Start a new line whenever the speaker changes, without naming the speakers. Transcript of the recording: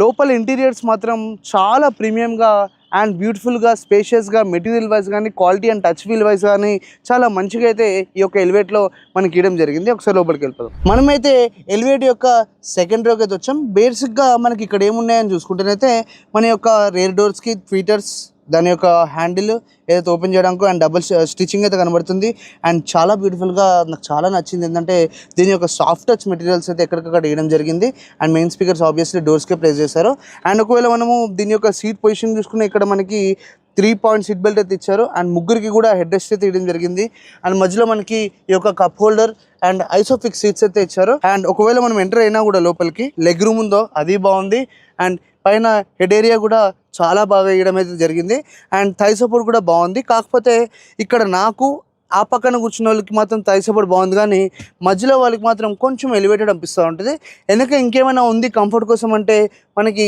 లోపల ఇంటీరియర్స్ మాత్రం చాలా ప్రీమియంగా అండ్ బ్యూటిఫుల్గా స్పేషియస్గా మెటీరియల్ వైజ్ కానీ quality and touch feel wise కానీ చాలా మంచిగా అయితే ఈ యొక్క ఎలివేట్లో మనకి ఇవ్వడం జరిగింది. ఒకసారి లోపలికి వెళ్ళిపోదాం. మనమైతే ఎలివేట్ యొక్క సెకండ్ రోకి అయితే వచ్చాం. బేసిక్గా మనకి ఇక్కడ ఏమున్నాయని చూసుకుంటేనైతే మన యొక్క రేర్ డోర్స్కి ట్వీటర్స్, దాని యొక్క హ్యాండిల్ ఏదైతే ఓపెన్ చేయడానికి అండ్ డబుల్ స్టిచ్చింగ్ అయితే కనబడుతుంది. అండ్ చాలా బ్యూటిఫుల్గా నాకు చాలా నచ్చింది ఏంటంటే దీని యొక్క సాఫ్ట్ టచ్ మెటీరియల్స్ అయితే ఎక్కడికక్కడ వేయడం జరిగింది. అండ్ మెయిన్ స్పీకర్స్ ఆబ్వియస్లీ డోర్స్కే ప్లేస్ చేశారు. అండ్ ఒకవేళ మనము దీని యొక్క సీట్ పొజిషన్ చూసుకుని ఇక్కడ మనకి 3 పాయింట్ సీట్ బెల్ట్ అయితే ఇచ్చారు. అండ్ ముగ్గురికి కూడా హెడ్ రెస్ట్ అయితే ఇవ్వడం జరిగింది. అండ్ మధ్యలో మనకి ఈ యొక్క cup holder and Isofix seats అయితే ఇచ్చారు. అండ్ ఒకవేళ మనం ఎంటర్ అయినా కూడా లోపలికి లెగ్ రూమ్ ఉందో అది బాగుంది. అండ్ పైన హెడ్ ఏరియా కూడా చాలా బాగా వేయడం అయితే జరిగింది. అండ్ థై సపోర్ట్ కూడా బాగుంది. కాకపోతే ఇక్కడ నాకు ఆ పక్కన కూర్చున్న వాళ్ళకి మాత్రం థై సపోర్ట్ బాగుంది, కానీ మధ్యలో వాళ్ళకి మాత్రం కొంచెం ఎలివేటెడ్ అనిపిస్తూ ఉంటుంది. వెనక ఇంకేమైనా ఉంది కంఫర్ట్ కోసం అంటే మనకి